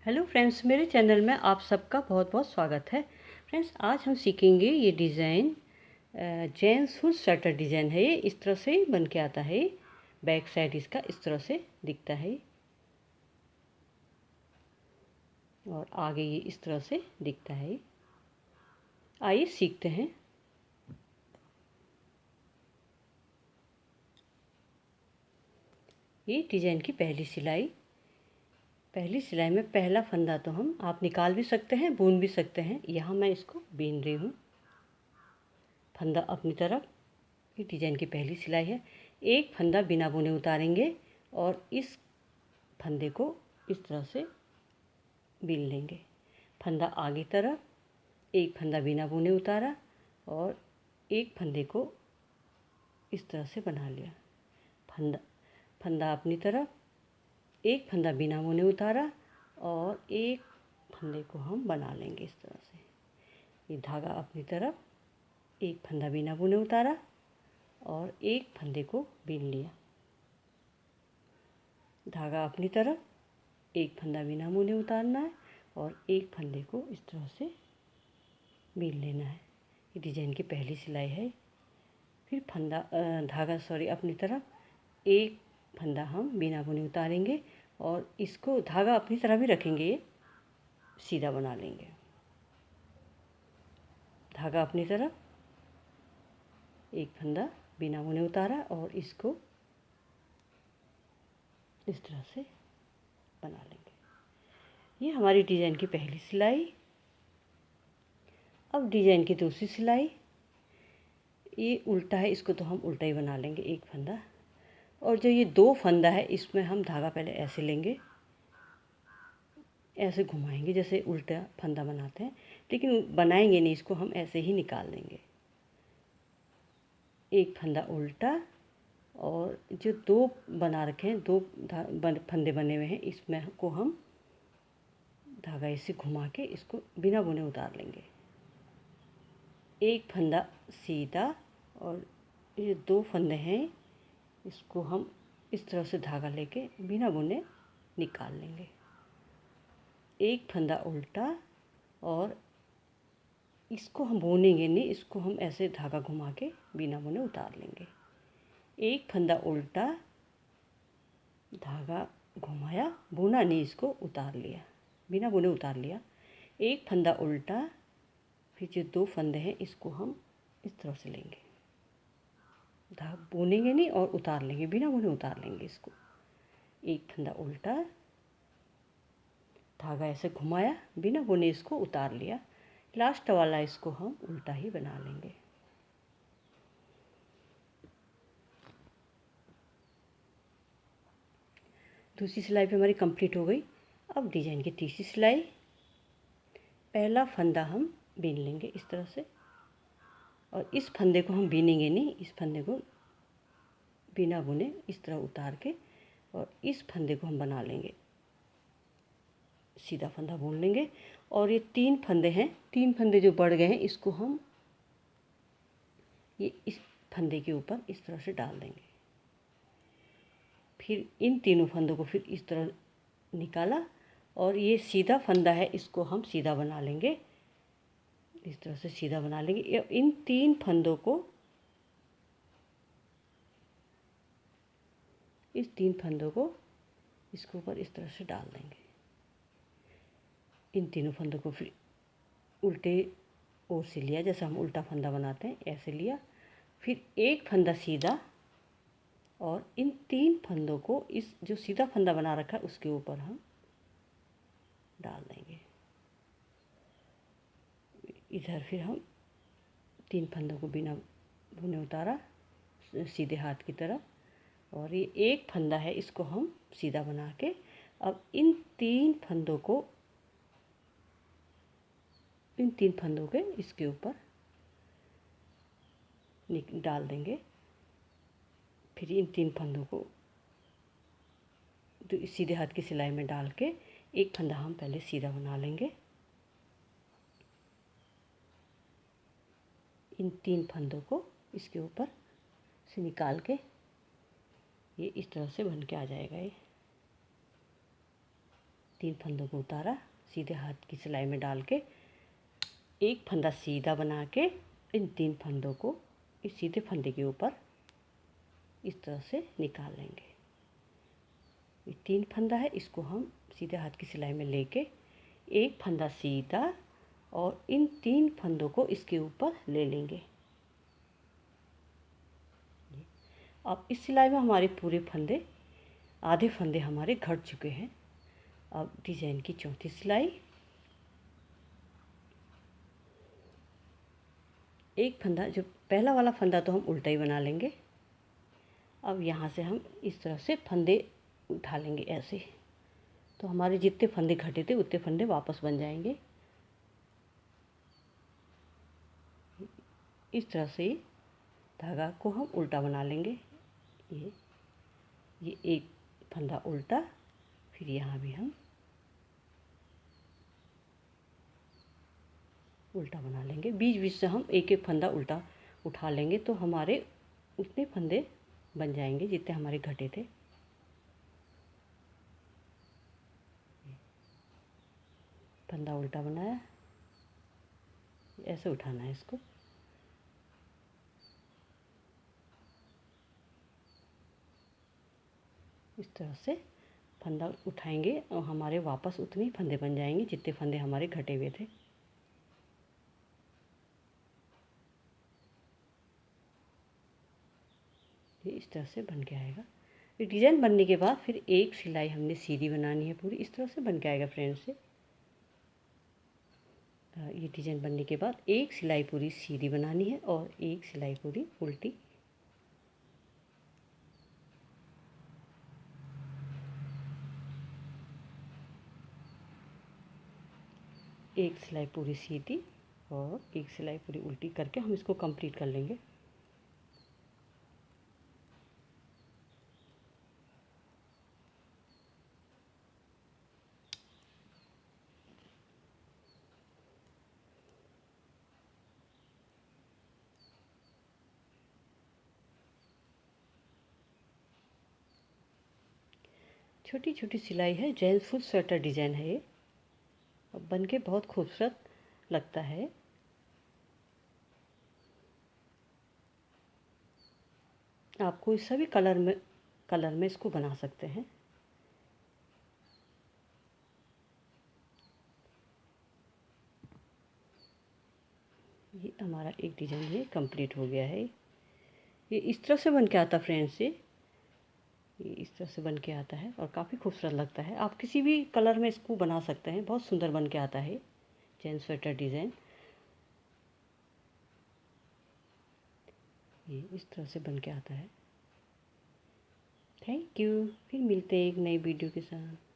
Hello friends, मेरे channel में आप सबका बहुत बहुत स्वागत है। फ्रेंड्स, आज हम सीखेंगे ये design. Gents hood sweater design है। ये इस तरह से बन के आता है। बैक साइड इसका इस तरह से दिखता है और आगे ये इस तरह से दिखता है। आइए सीखते हैं। ये डिज़ाइन की पहली सिलाई में पहला फंदा तो आप निकाल भी सकते हैं, बुन भी सकते हैं। यहाँ मैं इसको बीन रही हूँ। फंदा अपनी तरफ, ये डिज़ाइन की पहली सिलाई है। एक फंदा बिना बुने उतारेंगे और इस फंदे को इस तरह से बीन लेंगे। फंदा आगे तरफ, एक फंदा बिना बुने उतारा और एक फंदे को इस तरह से बना लिया। फंदा अपनी तरफ, एक फंदा बिना बुने उतारा और एक फंदे को हम बना लेंगे इस तरह से। ये धागा अपनी तरफ, एक फंदा बिना बुने उतारा और एक फंदे को बीन लिया। धागा अपनी तरफ, एक फंदा बिना बुने उतारना है और एक फंदे को इस तरह से बीन लेना है। ये डिज़ाइन की पहली सिलाई है। फिर धागा अपनी तरफ, एक फंदा हम बिना बुने उतारेंगे और इसको धागा अपनी तरफ ही रखेंगे, ये सीधा बना लेंगे। धागा अपनी तरफ, एक फंदा बिना बुने उतारा और इसको इस तरह से बना लेंगे। ये हमारी डिज़ाइन की पहली सिलाई। अब डिज़ाइन की दूसरी सिलाई। ये उल्टा है, इसको तो हम उल्टा ही बना लेंगे, एक फंदा। और जो ये दो फंदा है, इसमें हम धागा पहले ऐसे लेंगे, ऐसे घुमाएंगे जैसे उल्टा फंदा बनाते हैं, लेकिन बनाएंगे नहीं, इसको हम ऐसे ही निकाल देंगे। एक फंदा उल्टा और जो दो बना रखे हैं, दो फंदे बने हुए हैं, इसमें को हम धागा ऐसे घुमा के इसको बिना बुने उतार लेंगे। एक फंदा सीधा और ये दो फंदे हैं, इसको हम इस तरह से धागा लेके बिना बुने निकाल लेंगे। एक फंदा उल्टा और इसको हम बुनेंगे नहीं, इसको हम ऐसे धागा घुमा के बिना बुने उतार लेंगे। एक फंदा उल्टा, धागा घुमाया, बुना नहीं, इसको उतार लिया, बिना बुने उतार लिया। एक फंदा उल्टा, फिर जो दो फंदे हैं इसको हम इस तरह से लेंगे, धागा बुनेंगे नहीं और उतार लेंगे, बिना बुने उतार लेंगे इसको। एक फंदा उल्टा, धागा ऐसे घुमाया, बिना बुने इसको उतार लिया। लास्ट वाला इसको हम उल्टा ही बना लेंगे। दूसरी सिलाई पे हमारी कंप्लीट हो गई। अब डिज़ाइन की तीसरी सिलाई। पहला फंदा हम बीन लेंगे इस तरह से और इस फंदे को हम बीनेंगे नहीं, इस फंदे को बिना बुने इस तरह उतार के और इस फंदे को हम बना लेंगे, सीधा फंदा बुन लेंगे। और ये तीन फंदे हैं, तीन फंदे जो बढ़ गए हैं, इसको हम ये इस फंदे के ऊपर इस तरह से डाल देंगे। फिर इन तीनों फंदों को फिर इस तरह निकाला और ये सीधा फंदा है, इसको हम सीधा बना लेंगे, इस तरह से सीधा बना लेंगे। इन तीन फंदों को, इस तीन फंदों को इसके ऊपर इस तरह से डाल देंगे। इन तीनों फंदों को फिर उल्टे ओर से लिया, जैसे हम उल्टा फंदा बनाते हैं ऐसे लिया। फिर एक फंदा सीधा और इन तीन फंदों को इस जो सीधा फंदा बना रखा है उसके ऊपर हम डाल देंगे। इधर फिर हम तीन फंदों को बिना बुने उतारा सीधे हाथ की तरफ, और ये एक फंदा है, इसको हम सीधा बना के अब इन तीन फंदों के इसके ऊपर डाल देंगे। फिर इन तीन फंदों को तो सीधे हाथ की सिलाई में डाल के एक फंदा हम पहले सीधा बना लेंगे। इन तीन फंदों को इसके ऊपर से निकाल के ये इस तरह से बन के आ जाएगा। ये 3 फंदों को उतारा, सीधे हाथ की सिलाई में डाल के एक फंदा सीधा बना के इन 3 फंदों को इस सीधे फंदे के ऊपर इस तरह से निकाल लेंगे। ये 3 फंदा है, इसको हम सीधे हाथ की सिलाई में लेके एक फंदा सीधा और इन 3 फंदों को इसके ऊपर ले लेंगे। अब इस सिलाई में हमारे पूरे फंदे, आधे फंदे हमारे घट चुके हैं। अब डिजाइन की चौथी सिलाई, एक फंदा, जो पहला वाला फंदा तो हम उल्टा ही बना लेंगे। अब यहाँ से हम इस तरह से फंदे उठा लेंगे ऐसे, तो हमारे जितने फंदे घटे थे उतने फंदे वापस बन जाएंगे। इस तरह से धागा को हम उल्टा बना लेंगे। ये एक फंदा उल्टा, फिर यहाँ भी हम उल्टा बना लेंगे। बीच बीच से हम एक एक फंदा उल्टा उठा लेंगे, तो हमारे उतने फंदे बन जाएंगे जितने हमारे घटे थे। फंदा उल्टा बनाया, ऐसे उठाना है इसको। इस तरह से फंदा उठाएंगे और हमारे वापस उतने ही फंदे बन जाएंगे जितने फंदे हमारे घटे हुए थे। ये इस तरह से बन के आएगा। ये डिज़ाइन बनने के बाद फिर एक सिलाई हमने सीधी बनानी है पूरी, इस तरह से बन के आएगा फ्रेंड्स। से ये डिज़ाइन बनने के बाद एक सिलाई पूरी सीधी बनानी है और एक सिलाई पूरी उल्टी। एक सिलाई पूरी सीधी और एक सिलाई पूरी उल्टी करके हम इसको कंप्लीट कर लेंगे। छोटी छोटी सिलाई है, जेंट्स फुल स्वेटर डिज़ाइन है ये। अब बन के बहुत खूबसूरत लगता है। आप कोई सा भी कलर में इसको बना सकते हैं। ये हमारा एक डिज़ाइन ये कंप्लीट हो गया है। ये इस तरह से बन के आता फ्रेंड्स। ये इस तरह से बन के आता है और काफ़ी खूबसूरत लगता है। आप किसी भी कलर में इसको बना सकते हैं, बहुत सुंदर बन के आता है जेंट्स स्वेटर डिज़ाइन। ये इस तरह से बन के आता है। Thank you. फिर मिलते हैं एक नई वीडियो के साथ।